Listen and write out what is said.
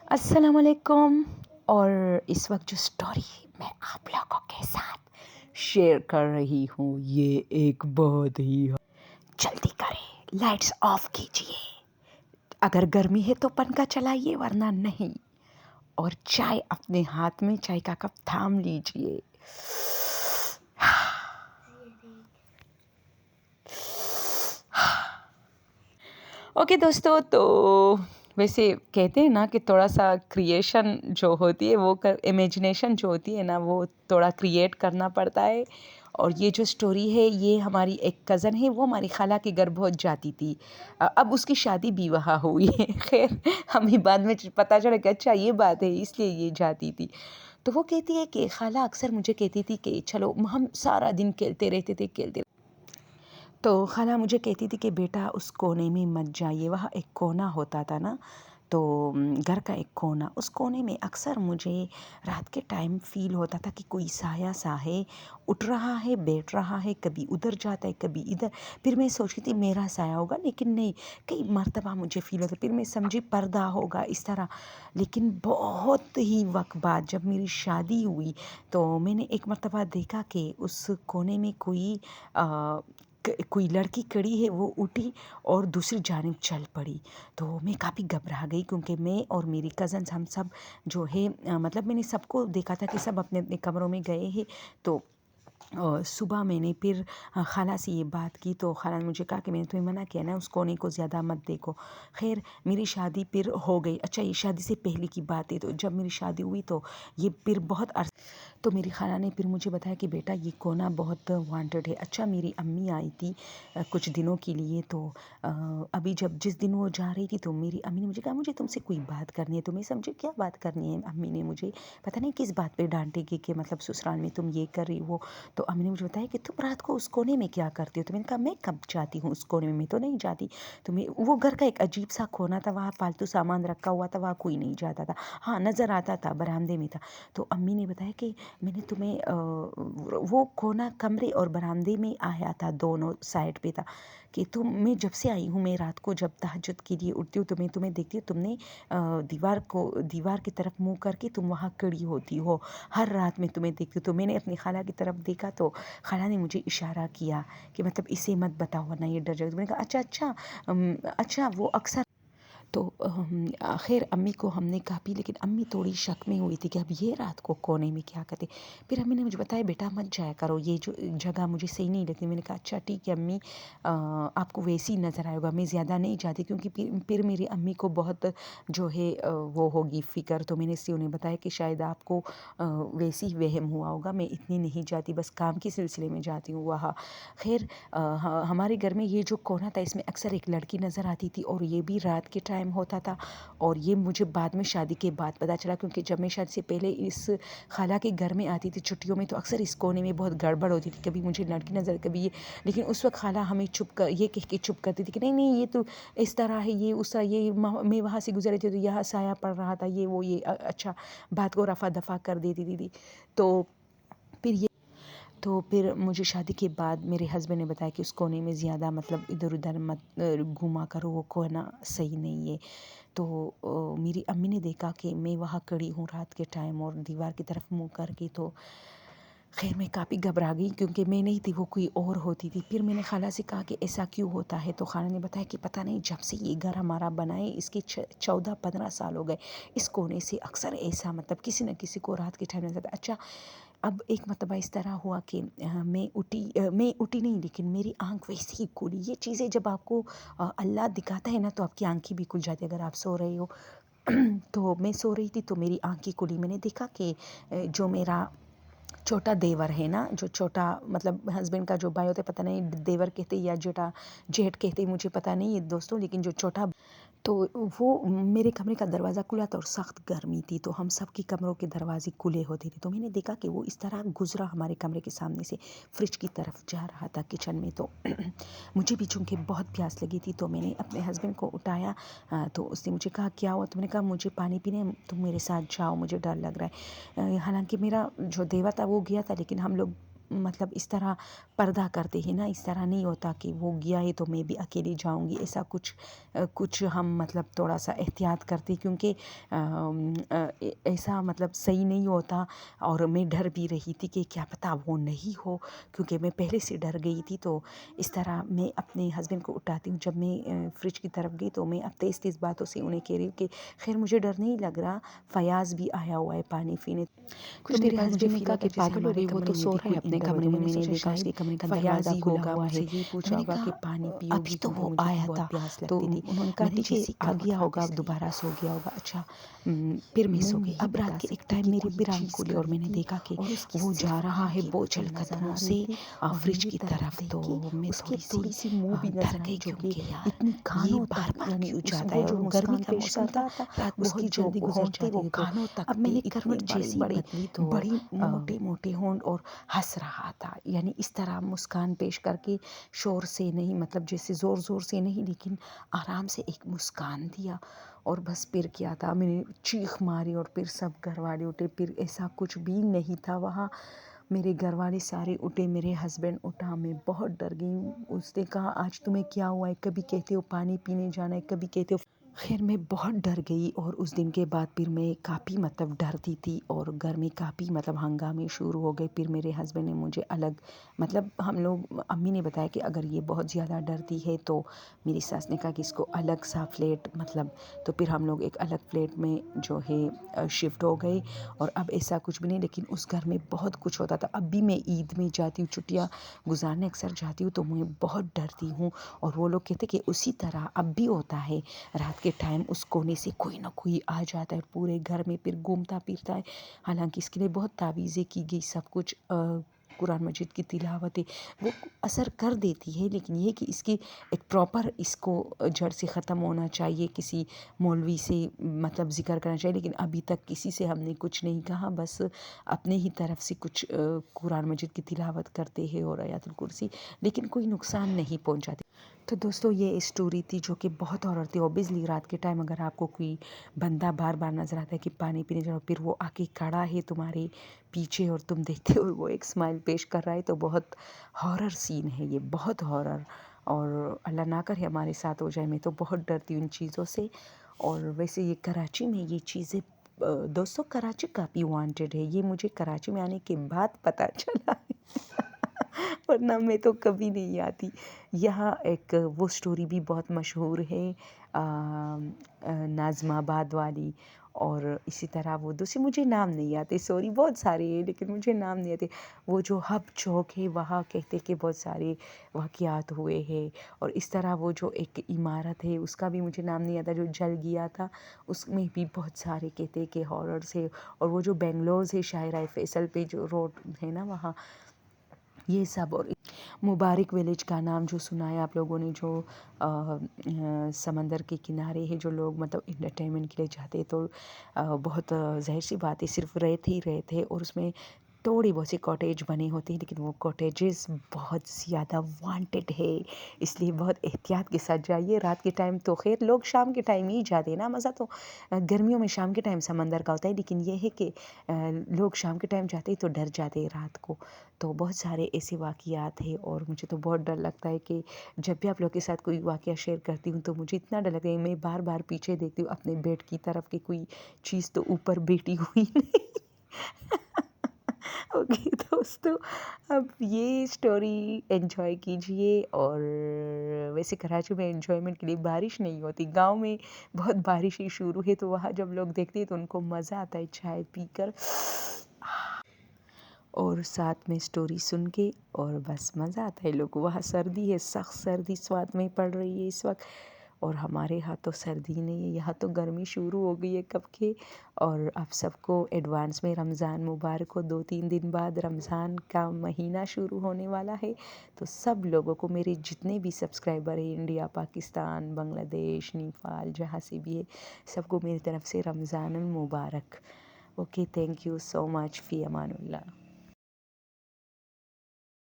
السلام علیکم۔ اور اس وقت جو سٹوری میں آپ لوگوں کے ساتھ شیئر کر رہی ہوں یہ ایک بہت ہی جلدی کریں، لائٹس آف کیجئے، اگر گرمی ہے تو پنکھا چلائیے ورنہ نہیں، اور چائے اپنے ہاتھ میں چائے کا کپ تھام لیجئے۔ اوکے دوستو، تو ویسے کہتے ہیں نا کہ تھوڑا سا کریشن جو ہوتی ہے وہ امیجنیشن جو ہوتی ہے نا وہ تھوڑا کریٹ کرنا پڑتا ہے۔ اور یہ جو سٹوری ہے یہ ہماری ایک کزن ہے، وہ ہماری خالہ کے گھر بہت جاتی تھی، اب اس کی شادی بھی وہاں ہوئی ہے۔ خیر ہمیں بعد میں پتہ چلا کہ اچھا یہ بات ہے، اس لیے یہ جاتی تھی۔ تو وہ کہتی ہے کہ خالہ اکثر مجھے کہتی تھی کہ چلو ہم سارا دن کھیلتے رہتے تھے۔ تو خالہ مجھے کہتی تھی کہ بیٹا اس کونے میں مت جائیے، وہاں ایک کونا ہوتا تھا نا، تو گھر کا ایک کونا، اس کونے میں اکثر مجھے رات کے ٹائم فیل ہوتا تھا کہ کوئی سایہ سا ہے، اٹھ رہا ہے، بیٹھ رہا ہے، کبھی ادھر جاتا ہے کبھی ادھر۔ پھر میں سوچتی تھی میرا سایہ ہوگا، لیکن نہیں، کئی مرتبہ مجھے فیل ہوتا، پھر میں سمجھی پردہ ہوگا اس طرح۔ لیکن بہت ہی وقت بعد جب میری شادی ہوئی تو میں نے ایک مرتبہ دیکھا کہ اس کونے میں کوئی لڑکی کھڑی ہے، وہ اٹھی اور دوسری جانب چل پڑی۔ تو میں کافی گھبرا گئی، کیونکہ میں اور میری کزنس ہم سب جو ہے مطلب میں نے سب کو دیکھا تھا کہ سب اپنے اپنے کمروں میں گئے ہیں۔ تو صبح میں نے پھر خالہ سے یہ بات کی، تو خالہ نے مجھے کہا کہ میں نے تمہیں منع کیا نا اس کونے کو زیادہ مت دیکھو۔ خیر میری شادی پھر ہو گئی، اچھا یہ شادی سے پہلے کی بات ہے، تو جب میری شادی ہوئی تو یہ پھر بہت تو میری خالہ نے پھر مجھے بتایا کہ بیٹا یہ کونا بہت وانٹڈ ہے۔ اچھا میری امی آئی تھی کچھ دنوں کے لیے، تو ابھی جس دن وہ جا رہی تھی تو میری امی نے مجھے کہا مجھے تم سے کوئی بات کرنی ہے، تو میں سمجھے کیا بات کرنی ہے، امی نے مجھے پتہ نہیں کس بات پہ ڈانٹے گی کہ مطلب سسرال میں تم یہ کر رہی ہو۔ تو امی نے مجھے بتایا کہ تم رات کو اس کونے میں کیا کرتی ہو، تو میں نے کہا میں کب جاتی ہوں اس کونے میں تو نہیں جاتی۔ تو وہ گھر کا ایک عجیب سا کونا تھا، وہاں فالتو سامان رکھا ہوا تھا، وہاں کوئی نہیں جاتا تھا، ہاں نظر آتا تھا برآمدے میں تھا۔ تو امی نے بتایا کہ میں نے تمہیں وہ کونا کمرے اور برآمدے میں آیا تھا، دونوں سائڈ پہ تھا، کہ میں جب سے آئی ہوں، میں رات کو جب تہجد کے لیے اٹھتی ہوں تو میں تمہیں دیکھتی ہوں، تم نے دیوار کی طرف منہ کر کے تم وہاں کھڑی ہوتی ہو، ہر رات میں تمہیں دیکھتی ہوں۔ تو میں نے اپنی خالہ کی طرف دیکھا تو خالہ نے مجھے اشارہ کیا کہ مطلب اسے مت بتاؤ ورنہ یہ ڈر جائے گا۔ تو میں نے کہا اچھا وہ اکثر تو خیر امی کو ہم نے کہا بھی، لیکن امی تھوڑی شک میں ہوئی تھی کہ اب یہ رات کو کونے میں کیا کرتے۔ پھر امی نے مجھے بتایا بیٹا مت جایا کرو، یہ جو جگہ مجھے صحیح نہیں لگتی۔ میں نے کہا اچھا ٹھیک ہے امی، آپ کو ویسے ہی نظر آئے گا، میں زیادہ نہیں جاتی، کیونکہ پھر میری امی کو بہت جو ہے وہ ہوگی فکر، تو میں نے اس سے انہیں بتایا کہ شاید آپ کو ویسے ہی وہم ہوا ہوگا، میں اتنی نہیں جاتی، بس کام کے سلسلے میں جاتی ہوں وہاں۔ خیر ہمارے گھر میں یہ جو کونا تھا اس میں اکثر ایک لڑکی نظر آتی تھی، اور یہ بھی رات کے ٹائم ہوتا تھا، اور یہ مجھے بعد میں شادی کے بعد پتہ چلا، کیونکہ جب میں شادی سے پہلے اس خالہ کے گھر میں آتی تھی چھٹیوں میں تو اکثر اس کونے میں بہت گڑبڑ ہوتی تھی، کبھی مجھے لڑکی نظر کبھی یہ، لیکن اس وقت خالہ ہمیں یہ کہہ کے چپ کرتی تھی کہ نہیں یہ تو اس طرح ہے، یہ اس طرح، یہ میں وہاں سے گزر رہی تھی تو یہاں سایہ پڑ رہا تھا، یہ اچھا بات کو رفع دفع کر دیتی تھی۔ تو پھر مجھے شادی کے بعد میرے ہسبینڈ نے بتایا کہ اس کونے میں زیادہ مطلب ادھر ادھر مت گھوما کرو، وہ کونا صحیح نہیں ہے۔ تو میری امی نے دیکھا کہ میں وہاں کھڑی ہوں رات کے ٹائم اور دیوار کی طرف منہ کر کے، تو خیر میں کافی گھبرا گئی، کیونکہ میں نہیں تھی، وہ کوئی اور ہوتی تھی۔ پھر میں نے خالہ سے کہا کہ ایسا کیوں ہوتا ہے، تو خالہ نے بتایا کہ پتہ نہیں جب سے یہ گھر ہمارا بنا ہے اس کے 14-15 سال ہو گئے، اس کونے سے اکثر ایسا مطلب کسی نہ کسی کو رات کے ٹائم نظر آتا۔ اچھا اب ایک مرتبہ اس طرح ہوا کہ میں اٹھی نہیں، لیکن میری آنکھ ویسے ہی کھلی۔ یہ چیزیں جب آپ کو اللہ دکھاتا ہے نا تو آپ کی آنکھیں بھی کھل جاتی، اگر آپ سو رہے ہو۔ تو میں سو رہی تھی تو میری آنکھیں کھلی، میں نے دیکھا کہ جو میرا چھوٹا دیور ہے نا، جو چھوٹا مطلب ہسبینڈ کا جو بھائی ہوتا ہے، پتہ نہیں دیور کہتے یا جیٹھ کہتے مجھے پتہ نہیں ہے دوستوں، لیکن جو چھوٹا، تو وہ میرے کمرے کا دروازہ کھلا تھا اور سخت گرمی تھی، تو ہم سب کے کمروں کے دروازے کھلے ہوتے تھے، تو میں نے دیکھا کہ وہ اس طرح گزرا ہمارے کمرے کے سامنے سے فریج کی طرف جا رہا تھا کچن میں۔ تو مجھے بھی چونکہ بہت پیاس لگی تھی تو میں نے اپنے ہسبینڈ کو اٹھایا، تو اس نے مجھے کہا کیا ہوا، تو میں نے کہا مجھے پانی پینے، تم میرے ساتھ جاؤ، مجھے ڈر لگ رہا ہے۔ حالانکہ میرا جو دیور تھا وہ گیا تھا، لیکن ہم لوگ مطلب اس طرح پردہ کرتے ہیں نا، اس طرح نہیں ہوتا کہ وہ گیا ہے تو میں بھی اکیلی جاؤں گی، ایسا کچھ ہم مطلب تھوڑا سا احتیاط کرتے، کیونکہ ایسا مطلب صحیح نہیں ہوتا۔ اور میں ڈر بھی رہی تھی کہ کیا پتہ وہ نہیں ہو، کیونکہ میں پہلے سے ڈر گئی تھی۔ تو اس طرح میں اپنے ہسبینڈ کو اٹھاتی ہوں، جب میں فریج کی طرف گئی تو میں اب تیز تیز باتوں سے انہیں کہہ رہی ہوں کہ خیر مجھے ڈر نہیں لگ رہا، فیاض بھی آیا ہوا ہے پانی پینے۔ کچھ دیر بعد مجھے فیل ہوتا جیسے ہمارے کمرے میں بھی کوئی اندر ہو، تو میں نے سوچا شاید فیاض ہی ہوگا، مجھ سے یہ پوچھا ہوگا کہ پانی پیو گی، کیونکہ مجھے بہت پیاس لگتی تھی۔ انہوں نے کہا نیچے آ گیا ہوگا، اب دوبارہ سو گیا ہوگا۔ اچھا پھر میں سو گئی۔ اب رات کے ایک ٹائم میری بھی آنکھ کھلی اور میں نے دیکھا کہ وہ جا رہا ہے بوچھل قدموں سے فریج کی طرف، تو میں تھوڑی سی ڈر گئی، کیونکہ یہ بار بار کیوں جاتا ہے، اور گرمی کا موسم تھا، رات بہت جلدی گزر جاتی ہے۔ تو اب میں نے کروٹ جیسی بدلی تو بڑی موٹے موٹے ہونٹ اور ہنس رہا تھا، یعنی اس طرح مسکان پیش کر کے، شور سے نہیں، مطلب جیسے زور زور سے نہیں، لیکن آرام سے ایک مسکان دیا۔ اور بس پھر کیا تھا، میں نے چیخ ماری اور پھر سب گھر والے اٹھے، پھر ایسا کچھ بھی نہیں تھا وہاں۔ میرے گھر والے سارے اٹھے، میرے ہسبینڈ اٹھا، میں بہت ڈر گئی۔ اس نے کہا آج تمہیں کیا ہوا ہے، کبھی کہتے ہو پانی پینے جانا ہے، کبھی کہتے ہو۔ خیر میں بہت ڈر گئی، اور اس دن کے بعد پھر میں کافی مطلب ڈرتی تھی، اور گھر میں کافی مطلب ہنگامے شروع ہو گئے۔ پھر میرے ہسبینڈ نے مجھے الگ، مطلب ہم لوگ، امی نے بتایا کہ اگر یہ بہت زیادہ ڈرتی ہے تو میری ساس نے کہا کہ اس کو الگ سا فلیٹ، مطلب تو پھر ہم لوگ ایک الگ فلیٹ میں جو ہے شفٹ ہو گئے، اور اب ایسا کچھ بھی نہیں۔ لیکن اس گھر میں بہت کچھ ہوتا تھا۔ اب بھی میں عید میں جاتی ہوں، چھٹیاں گزارنے اکثر جاتی ہوں، تو میں بہت ڈرتی ہوں، اور وہ لوگ کہتے کہ اسی طرح اب بھی ہوتا ہے، رات کے ٹائم اس کونے سے کوئی نہ کوئی آ جاتا ہے، پورے گھر میں پھر گھومتا پھرتا ہے۔ حالانکہ اس کے لیے بہت تعویذیں کی گئی، سب کچھ قرآن مجید کی تلاوت ہے، وہ اثر کر دیتی ہے، لیکن یہ کہ اس کی ایک پراپر، اس کو جڑ سے ختم ہونا چاہیے، کسی مولوی سے مطلب ذکر کرنا چاہیے۔ لیکن ابھی تک کسی سے ہم نے کچھ نہیں کہا، بس اپنے ہی طرف سے کچھ قرآن مجید کی تلاوت کرتے ہیں اور آیات الکرسی، لیکن کوئی نقصان نہیں پہنچاتے۔ تو دوستو یہ اسٹوری تھی جو کہ بہت ہارر تھی۔ اوبیسلی رات کے ٹائم اگر آپ کو کوئی بندہ بار بار نظر آتا ہے کہ پانی پینے جاؤ، پھر وہ آ کے کھڑا ہے تمہارے پیچھے اور تم دیکھتے ہو وہ ایک اسمائل پیش کر رہا ہے، تو بہت ہارر سین ہے یہ، بہت ہارر۔ اور اللہ نہ کرے ہمارے ساتھ ہو جائے، میں تو بہت ڈرتی ہوں ان چیزوں سے۔ اور ویسے یہ کراچی میں یہ چیزیں، دوستو کراچی کافی وانٹیڈ ہے، یہ مجھے کراچی میں آنے کے بعد پتہ چلا ہے ورنہ میں تو کبھی نہیں آتی یہاں۔ ایک وہ سٹوری بھی بہت مشہور ہے، ناظم آباد والی، اور اسی طرح وہ دوسری مجھے نام نہیں آتے، سوری، بہت سارے ہیں لیکن مجھے نام نہیں آتے۔ وہ جو ہب چوک ہے وہاں کہتے کہ بہت سارے واقعات ہوئے ہیں، اور اس طرح وہ جو ایک عمارت ہے اس کا بھی مجھے نام نہیں آتا جو جل گیا تھا، اس میں بھی بہت سارے کہتے کہ ہاررز ہے۔ اور وہ جو بنگلورز ہے شاہراہ فیصل پہ جو روڈ ہے نا وہاں، یہ سب۔ اور مبارک ویلیج کا نام جو سنا ہے آپ لوگوں نے، جو سمندر کے کنارے ہے، جو لوگ مطلب انٹرٹینمنٹ کے لیے جاتے، تو بہت ظاہر سی بات ہے صرف رہتے ہی رہتے ہیں، اور اس میں تھوڑی بہت سی کاٹیج بنے ہوتے ہیں، لیکن وہ کاٹیجز بہت زیادہ وانٹیڈ ہے، اس لیے بہت احتیاط کے ساتھ جائیے رات کے ٹائم۔ تو خیر لوگ شام کے ٹائم ہی جاتے ہیں نا، مزہ تو گرمیوں میں شام کے ٹائم سمندر کا ہوتا ہے، لیکن یہ ہے کہ لوگ شام کے ٹائم جاتے ہیں تو ڈر جاتے ہیں رات کو۔ تو بہت سارے ایسے واقعات ہیں، اور مجھے تو بہت ڈر لگتا ہے کہ جب بھی آپ لوگ کے ساتھ کوئی واقعہ شیئر کرتی ہوں تو مجھے اتنا ڈر لگتا ہے، میں بار بار پیچھے دیکھتی ہوں اپنے بیڈ کی طرف کہ کوئی چیز تو اوپر بیٹھی ہوئی نہیں اوکے دوستو، اب یہ سٹوری انجوائے کیجئے۔ اور ویسے کراچی میں انجوائمنٹ کے لیے بارش نہیں ہوتی، گاؤں میں بہت بارشیں شروع ہے، تو وہاں جب لوگ دیکھتے ہیں تو ان کو مزہ آتا ہے چائے پی کر اور ساتھ میں سٹوری سن کے، اور بس مزہ آتا ہے لوگ۔ وہاں سردی ہے، سخت سردی سوات میں پڑ رہی ہے اس وقت، اور ہمارے ہاں تو سردی نہیں ہے، یہاں تو گرمی شروع ہو گئی ہے کب کے۔ اور آپ سب کو ایڈوانس میں رمضان مبارک ہو، 2-3 دن بعد رمضان کا مہینہ شروع ہونے والا ہے، تو سب لوگوں کو، میرے جتنے بھی سبسکرائبر ہیں انڈیا، پاکستان، بنگلہ دیش، نیپال، جہاں سے بھی ہے، سب کو میری طرف سے رمضان المبارک۔ اوکے، تھینک یو سو مچ، فی امان اللہ۔